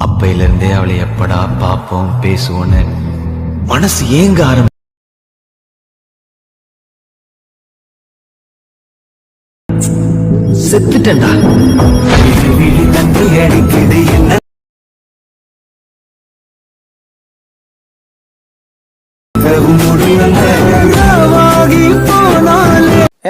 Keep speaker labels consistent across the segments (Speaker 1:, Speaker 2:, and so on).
Speaker 1: அப்பையிலிருந்தே அவளை எப்படா பாப்போம் பேசுவோன்னு மனசு ஏங்க ஆரம்பி செத்துட்டேன்டா.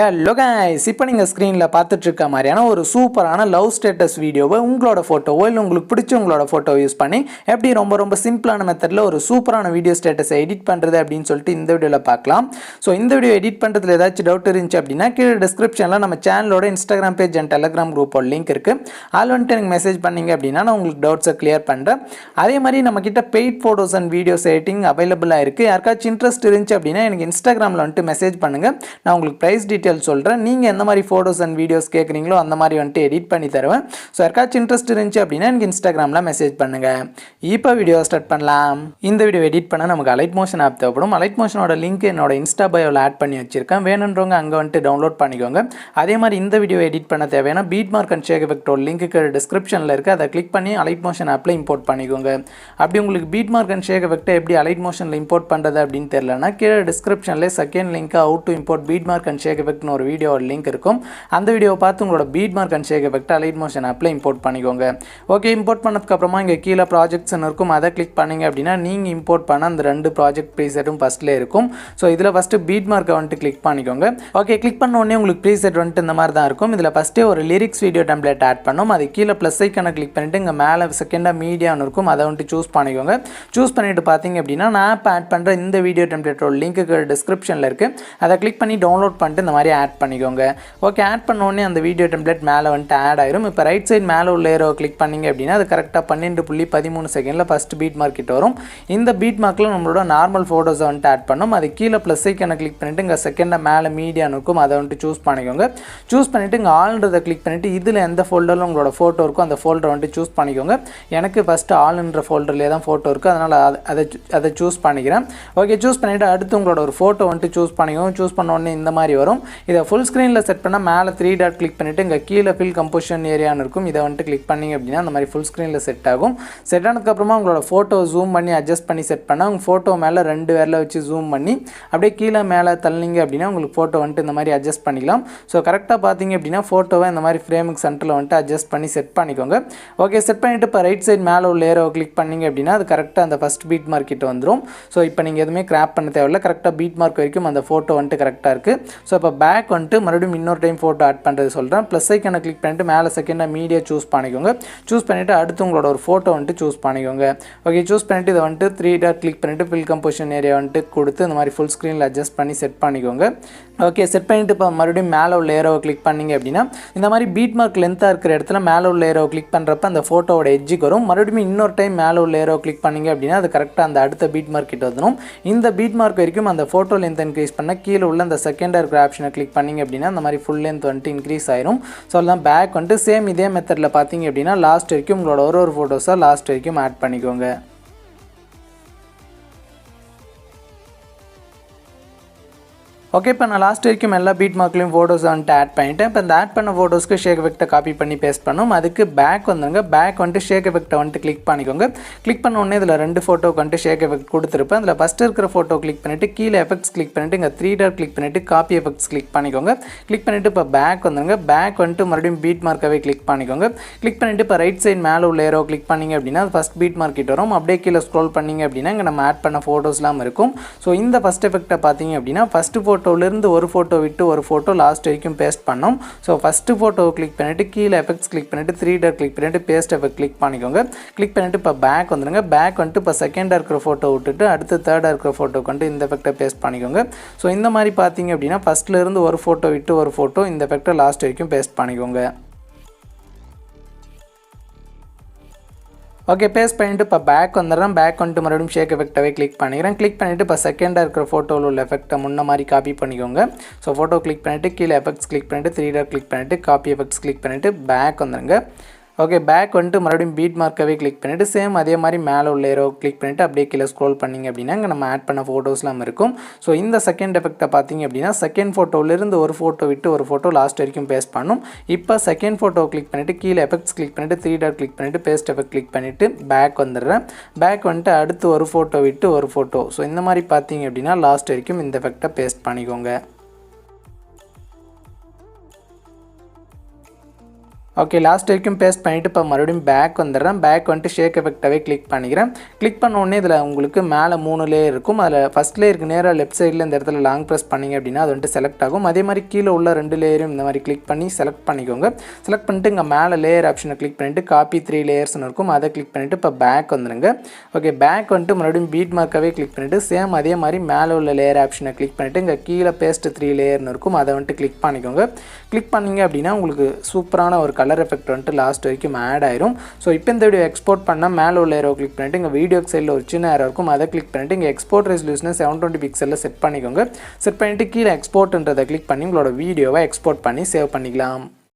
Speaker 2: ஹலோ गाइस, இப்போ நீங்கள் ஸ்க்ரீனில் பார்த்துட்டு இருக்க மாதிரியான ஒரு சூப்பரான லவ் ஸ்டேட்டஸ் வீடியோவை உங்களோட ஃபோட்டோவோ இல்லை உங்களுக்கு பிடிச்ச உங்களோட ஃபோட்டோவை யூஸ் பண்ணி எப்படி ரொம்ப சிம்பிளான மெத்தடில் ஒரு சூப்பரான வீடியோ ஸ்டேட்டஸை எடிட் பண்ணுறது அப்படின்னு சொல்லிட்டு இந்த வீடியோவில் பார்க்கலாம். ஸோ இந்த வீடியோ எடிட் பண்ணுறதுல ஏதாச்சும் டவுட் இருந்துச்சு அப்படின்னா கீழே டிஸ்கிரிப்ஷனில் நம்ம சேனலோட இன்ஸ்டாகிராம் பேஜ் அண்ட் டெலிகிராம் குரூப்போட லிங்க் இருக்குது. அதில் வந்துட்டு எனக்கு மெசேஜ் பண்ணிங்க அப்படின்னா நான் உங்களுக்கு டவுட்ஸை கிளியர் பண்ணுறேன். அதே மாதிரி நம்மக்கிட்ட paid photos and videos editing அவைலபிளாக இருக்குது. யாருக்காச்சும் இன்ட்ரெஸ்ட் இருந்துச்சு அப்படின்னா எனக்கு இன்ஸ்டாகிராமில் வந்துட்டு மெசேஜ் பண்ணுங்கள். நான் உங்களுக்கு ப்ரைஸ் டீட்டெயில் சொல்கிறேன். நீங்கள் எந்த மாதிரி ஃபோட்டோஸ் அண்ட் வீடியோஸ் கேட்குறீங்களோ அந்த மாதிரி வந்துட்டு எடிட் பண்ணி தருவேன். ஸோ யாருக்காச்சும் இன்ட்ரெஸ்ட் இருந்துச்சு அப்படின்னா எனக்கு இன்ஸ்டாகிராமில் மெசேஜ் பண்ணுங்கள். இப்போ வீடியோ ஸ்டார்ட் பண்ணலாம். இந்த வீடியோ எடிட் பண்ண நமக்கு அலைட் மோஷன் ஆப் தேவைப்படும். அலைட் மோஷனோட லிங்க் என்னோட இன்ஸ்டா பயோவில் ஆட் பண்ணி வச்சிருக்கேன். வேணுன்றவங்க அங்கே வந்துட்டு டவுன்லோட் பண்ணிக்கோங்க. அதே மாதிரி இந்த வீடியோ எடிட் பண்ண தேவையான பீட் மார்க் அண்ட் ஷேக் எஃபெக்டோட லிங்க்கு டிஸ்கிரிப்ஷனில் இருக்குது. அதை கிளிக் பண்ணி அலைட் மோஷன் ஆப்பில் இம்போர்ட் பண்ணிக்கோங்க. அப்படி உங்களுக்கு பீட் மார்க் அண்ட் ஷேக் எஃபெக்ட்டை எப்படி அலைட் மோஷனில் இம்போர்ட் பண்ணுறது அப்படின்னு தெரியலனா கீழே டிஸ்கிரிப்ஷனில் second link how to import beat mark and shake எஃபெக்ட்னு ஒரு வீடியோ லிங்க் இருக்கும். அந்த வீடியோவை பார்த்து உங்களோட beat mark and shake effect Alight Motion ஆப்பில் இம்போர்ட் பண்ணிக்கோங்க. ஓகே, இம்போர்ட் பண்ணதுக்கு அப்புறமா இங்கே கீழே ப்ராஜெக்ட்ஸ்னு இருக்கும். அதை கிளிக் பண்ணிங்க அப்படின்னா நீங்கள் இம்போர்ட் பண்ண அந்த 2 ப்ராஜெக்ட் ப்ரீசெட்டும் ஃபஸ்ட்லேயே இருக்கும். ஸோ இதில் ஃபஸ்ட்டு பீட் மார்க்கை வந்துட்டு கிளிக் பண்ணிக்கோங்க. ஓகே, கிளிக் பண்ண உடனே உங்களுக்கு ப்ரீசெட் வந்துட்டு இந்த மாதிரி தான் இருக்கும். இதில் ஃபஸ்ட்டே ஒரு லிரிக்ஸ் வீடியோ டெம்ப்ளேட் ஆட் பண்ணோம். அது கீழே ப்ளஸ் ஐக்கான கிளிக் பண்ணிவிட்டு இங்கே மேலே செகண்டாக மீடியான்னு இருக்கும். அதை வந்துட்டு சூஸ் பண்ணிக்கோங்க. சூஸ் பண்ணிவிட்டு பார்த்தீங்க அப்படின்னா நான் இப்போ ஆட் பண்ணுற இந்த வீடியோ டெம்ப்ளேட்டோட லிங்க்கு டிஸ்கிரிப்ஷனில் இருக்குது. அதை கிளிக் பண்ணி டவுன்லோட் பண்ணிட்டு இந்த மாதிரி ஆட் பண்ணிக்கோங்க. ஓகே, ஆட் பண்ணோடனே அந்த வீடியோ டெம்ப்ளேட் மேலே வந்துட்டு ஆட் ஆயிரும். இப்போ ரைட் சைட் மேலே உள்ள ஏரோ கிளிக் பண்ணிங்க அப்படின்னா அது கரெக்டாக 12.13 செகண்டில் ஃபஸ்ட் பீட் மார்க் கிட்ட வரும். இந்த பீட் மார்க்கில் நம்மளோட நார்மல் ஃபோட்டோஸை வந்துட்டு ஆட் பண்ணோம். அது கீழே ப்ளஸ் ஐக்கான கிளிக் பண்ணிவிட்டு இங்கே செகண்டாக மேலே மீடியான்னு இருக்கும். அதை வந்துட்டு சூஸ் பண்ணிக்கோங்க. சூஸ் பண்ணிவிட்டு இங்கே ஆல்ன்றதை கிளிக் பண்ணிவிட்டு இதில் எந்த ஃபோல்டரில் உங்களோட ஃபோட்டோ இருக்கும் அந்த ஃபோல்டரை வந்துட்டு சூஸ் பண்ணிக்கோங்க. எனக்கு ஃபஸ்ட்டு ஆல்ன்ற ஃபோல்டர்லேயே தான் ஃபோட்டோ இருக்குது, அதனால் அதை சூஸ் பண்ணிக்கிறேன். ஓகே, சூஸ் பண்ணிவிட்டு அடுத்து உங்களோட ஒரு ஃபோட்டோ வந்துட்டு சூஸ் பண்ணிக்கோங்க. சூஸ் பண்ண உடனே இந்த மாதிரி வரும். இதை ஃபுல் ஸ்க்ரீனில் செட் பண்ணால் மேலே 3 டாட் கிளிக் பண்ணிவிட்டு இங்கே கீழே ஃபில் கம்போசிஷன் ஏரியான்னு இருக்கும். இதை வந்துட்டு கிளிக் பண்ணிங்க அப்படின்னா அந்த மாதிரி ஃபுல் ஸ்க்ரீனில் செட் ஆகும். செட் ஆனதுக்கப்புறமா உங்களோட ஃபோட்டோ ஜூம் பண்ணி அட்ஜஸ்ட் பண்ணி செட் பண்ணால் உங்கள் ஃபோட்டோ மேலே 2 விரலை வச்சு ஜூம் பண்ணி அப்படியே கீழே மேலே தள்ளிங்க அப்படின்னா உங்களுக்கு ஃபோட்டோ வந்துட்டு இந்த மாதிரி அட்ஜஸ்ட் பண்ணிக்கலாம். ஸோ கரெக்டாக பார்த்தீங்க அப்படின்னா ஃபோட்டோவை இந்த மாதிரி ஃப்ரேமுக்கு சென்டரில் வந்துட்டு அட்ஜஸ்ட் பண்ணி செட் பண்ணிக்கோங்க. ஓகே, செட் பண்ணிவிட்டு இப்போ ரைட் சைட் மேலே உள்ள ஏரோவை கிளிக் பண்ணிங்க அப்படின்னா அது கரெக்டாக அந்த ஃபஸ்ட் பீட் மார்க் கிட்ட வந்துடும். ஸோ இப்போ நீங்கள் எதுவுமே கிராப் பண்ண தேவையில்லை. கரெக்டாக பீட் மார்க் வரைக்கும் அந்த ஃபோட்டோ வந்துட்டு கரெக்டாக இருக்குது. ஸோ இப்போ பேக் வந்துட்டு மறுபடியும் இன்னொரு டைம் ஃபோட்டோ ஆட் பண்ணுறது சொல்கிறேன். ப்ளஸ் ஐக்கான கிளிக் பண்ணிட்டு மேலே செகண்டாக மீடியா சூஸ் பண்ணிக்கோங்க. சூஸ் பண்ணிவிட்டு அடுத்து உங்களோட ஒரு ஃபோட்டோ வந்துட்டு சூஸ் பண்ணிக்கோங்க. ஓகே, சூஸ் பண்ணிவிட்டு இதை வந்துட்டு 3 டாட் கிளிக் பண்ணிவிட்டு ஃபில் கம்போசிஷன் ஏரியா வந்துட்டு கொடுத்து இந்த மாதிரி ஃபுல் ஸ்க்ரீனில் அட்ஜஸ்ட் பண்ணி செட் பண்ணிக்கோங்க. ஓகே, செட் பண்ணிவிட்டு இப்போ மறுபடியும் மேலே உள்ள ஏரோவை கிளிக் பண்ணிங்க அப்படின்னா இந்த மாதிரி பீட் மார்க் லென்த்தாக இருக்கிற இடத்துல மேலே உள்ள ஏரோவை கிளிக் பண்ணுறப்ப அந்த ஃபோட்டோவோட எட்ஜுக்கு வரும். மறுபடியும் இன்னொரு டைம் மேலே உள்ள ஏரோவை கிளிக் பண்ணிங்க அப்படின்னா அது கரெக்டாக அந்த அடுத்த பீட் மார்க் கிட்ட வந்துடும். இந்த பீட் மார்க் வரைக்கும் அந்த ஃபோட்டோ லென்த் இன்க்ரீஸ் பண்ண கீழே உள்ள அந்த செகண்டாக இருக்கிற ஆப்ஷனை கிளிக் பண்ணிங்க அப்படின்னா அந்த மாதிரி ஃபுல் லென்த் வந்துட்டு இன்க்ரீஸ் ஆயிரும். ஸோ அதெல்லாம் பேக் வந்துட்டு சேம் இதே மெத்தடில் பார்த்தீங்க அப்படின்னா லாஸ்ட் வரைக்கும் உங்களோட ஒரு ஃபோட்டோஸாக லாஸ்ட் வரைக்கும் ஆட் பண்ணிக்கோங்க. ஓகே, இப்போ நான் லாஸ்ட் வரைக்கும் எல்லா பீட் மார்க்லையும் ஃபோட்டோஸ் வந்துட்டு ஆட் பண்ணிவிட்டேன். இப்போ இந்த ஆட் பண்ண ஃபோட்டோஸ்க்கு ஷேக் எஃபெக்ட்டை காப்பி பண்ணி பேஸ்ட் பண்ணோம். அதுக்கு பேக் வந்துருங்க. பேக் வந்துட்டு ஷேக் எஃபெக்ட்டை வந்துட்டு கிளிக் பண்ணிக்கோங்க. கிளிக் பண்ண உடனே இதில் 2 ஃபோட்டோக்கு வந்துட்டு ஷேக் எஃபெக்ட் கொடுத்துருப்பேன். அதில் ஃபஸ்ட்டு இருக்கிற ஃபோட்டோ கிளிக் பண்ணிவிட்டு கீழே எஃபெக்ட்ஸ் கிளிக் பண்ணிவிட்டு இங்கே 3 டாட் கிளிக் பண்ணிவிட்டு காப்பி எஃபெக்ட்ஸ் கிளிக் பண்ணிக்கோங்க. கிளிக் பண்ணிவிட்டு இப்போ பேக் வந்துருங்க. பேக் வந்துட்டு மறுபடியும் பீட் மார்க்காகவே கிளிக் பண்ணிக்கோங்க. கிளிக் பண்ணிவிட்டு இப்போ ரைட் சைட் மேலே உள்ள ஏரோ கிளிக் பண்ணிங்க அப்படின்னா அது ஃபஸ்ட் பீட் மார்க்கிட்டு வரும். அப்படியே கீழே ஸ்க்ரோல் பண்ணிங்க அப்படின்னா இங்கே நம்ம ஆட் பண்ண ஃபோட்டோஸ்லாம் இருக்கும். ஸோ இந்த ஃபஸ்ட் எஃபெக்ட்டை பார்த்தீங்க அப்படின்னா ஃபஸ்ட்டு ஃபோட்டோலேருந்து ஒரு ஃபோட்டோ விட்டு ஒரு ஃபோட்டோ லாஸ்ட் வரைக்கும் பேஸ்ட் பண்ணோம். ஸோ ஃபஸ்ட்டு ஃபோட்டோவை கிளிக் பண்ணிவிட்டு கீழே எஃபெக்ட்ஸ் கிளிக் பண்ணிவிட்டு 3 டாட் கிளிக் பண்ணிவிட்டு பேஸ்ட் எஃபெக்ட் கிளிக் பண்ணிக்கோங்க. கிளிக் பண்ணிவிட்டு இப்போ பேக் வந்துடுங்க. பேக் வந்துட்டு இப்போ செகண்டாக இருக்கிற ஃபோட்டோ விட்டுட்டு அடுத்து தேர்டாக இருக்கிற ஃபோட்டோக்கு வந்துட்டு இந்த எஃபெக்ட்டை பேஸ்ட் பண்ணிக்கோங்க. ஸோ இந்த மாதிரி பார்த்தீங்க அப்படின்னா ஃபஸ்ட்லேருந்து ஒரு ஃபோட்டோ விட்டு ஒரு ஃபோட்டோ இந்த எஃபெக்ட்டை லாஸ்ட் வரைக்கும் பேஸ்ட் பண்ணிக்கோங்க. ஓகே, பேஸ்ட் பண்ணிவிட்டு இப்போ பேக் வந்துடுறேன். பேக் வந்துட்டு மறுபடியும் ஷேக் எஃபெக்டாகவே கிளிக் பண்ணிக்கிறேன். கிளிக் பண்ணிவிட்டு இப்போ செகண்டாக இருக்கிற ஃபோட்டோவில் உள்ள எஃபெக்ட்டை முன்ன மாதிரி காப்பி பண்ணிக்கோங்க. ஸோ ஃபோட்டோ கிளிக் பண்ணிவிட்டு கீழே எஃபெக்ட்ஸ் கிளிக் பண்ணிவிட்டு 3 டாட் கிளிக் பண்ணிவிட்டு காப்பி எஃபெக்ட்ஸ் கிளிக் பண்ணிவிட்டு பேக் வந்துடுங்க. ஓகே பேக் வந்துட்டு மறுபடியும் பீட் மார்க்கவே கிளிக் பண்ணிவிட்டு சேம் அதே மாதிரி மேலே உள்ள ஏரோ கிளிக் பண்ணிவிட்டு அப்படியே கீழே ஸ்க்ரோல் பண்ணிங்க அப்படின்னா இங்கே நம்ம ஆட் பண்ண ஃபோட்டோஸ்லாம் இருக்கும். ஸோ இந்த செகண்ட் எஃபெக்ட்டை பார்த்தீங்க அப்படின்னா செகண்ட் ஃபோட்டோவிலேருந்து ஒரு ஃபோட்டோ விட்டு ஒரு ஃபோட்டோ லாஸ்ட் வரைக்கும் பேஸ்ட் பண்ணும். இப்போ செகண்ட் ஃபோட்டோ கிளிக் பண்ணிவிட்டு கீழே எஃபெக்ட்ஸ் கிளிக் பண்ணிவிட்டு 3 டாட் கிளிக் பண்ணிவிட்டு பேஸ்ட் எஃபெக்ட் கிளிக் பண்ணிவிட்டு பேக் வந்துடுறேன். பேக் வந்துட்டு அடுத்து ஒரு ஃபோட்டோ விட்டு ஒரு ஃபோட்டோ. ஸோ இந்த மாதிரி பார்த்தீங்க அப்படின்னா லாஸ்ட் வரைக்கும் இந்த எஃபெக்ட்டை பேஸ்ட் பண்ணிக்கோங்க. ஓகே லாஸ்ட் வரைக்கும் பேஸ்ட் பண்ணிவிட்டு இப்போ மறுபடியும் பேக் வந்துடுறேன். பேக் வந்துட்டு ஷேக் எஃபெக்டாகவே கிளிக் பண்ணிக்கிறேன். கிளிக் பண்ண உடனே இதில் உங்களுக்கு மேலே 3 லேயர் இருக்கும். அதில் ஃபஸ்ட் லேயருக்கு நேராக லெஃப்ட் சைடில் இந்த இடத்துல லாங் ப்ரெஸ் பண்ணிங்க அப்படின்னா அது வந்துட்டு செலக்ட் ஆகும். அதே மாதிரி கீழே உள்ள 2 லேயரும் இந்த மாதிரி கிளிக் பண்ணி செலக்ட் பண்ணிக்கோங்க. செலக்ட் பண்ணிட்டு இங்கே மேலே லேயர் ஆப்ஷனை கிளிக் பண்ணிவிட்டு காப்பி 3 லேயர்ஸ்னு இருக்கும். அதை கிளிக் பண்ணிவிட்டு இப்போ பேக் வந்துடுங்க. ஓகே பேக் வந்துட்டு மறுபடியும் பீட் மார்க்காகவே கிளிக் பண்ணிவிட்டு சேம் அதே மாதிரி மேலே உள்ள லேயர் ஆப்ஷனை கிளிக் பண்ணிவிட்டு இங்கே கீழே பேஸ்ட் 3 லேயர்னு இருக்கும். அதை வந்துட்டு கிளிக் பண்ணிக்கோங்க. கிளிக் பண்ணிங்க அப்படின்னா உங்களுக்கு சூப்பரான ஒரு கலர் எஃபெக்ட் வந்துட்டு லாஸ்ட் வரைக்கும் ஆட் ஆயிரும். ஸோ இப்போ இந்த வீடியோ எக்ஸ்போர்ட் பண்ணால் மேலே உள்ள ஏரோ கிளிக் பண்ணிவிட்டு இங்கே வீடியோ சைடில் ஒரு சின்ன ஏரோ இருக்கும். அதை கிளிக் பண்ணிவிட்டு இங்கே எக்ஸ்போர்ட் ரெசல்யூஷனை 720 பிக்சலில் செட் பண்ணிக்கோங்க. செட் பண்ணிவிட்டு கீழே எக்ஸ்போர்ட்ன்றதை கிளிக் பண்ணி உங்களோட வீடியோவை எக்ஸ்போர்ட் பண்ணி சேவ் பண்ணிக்கலாம்.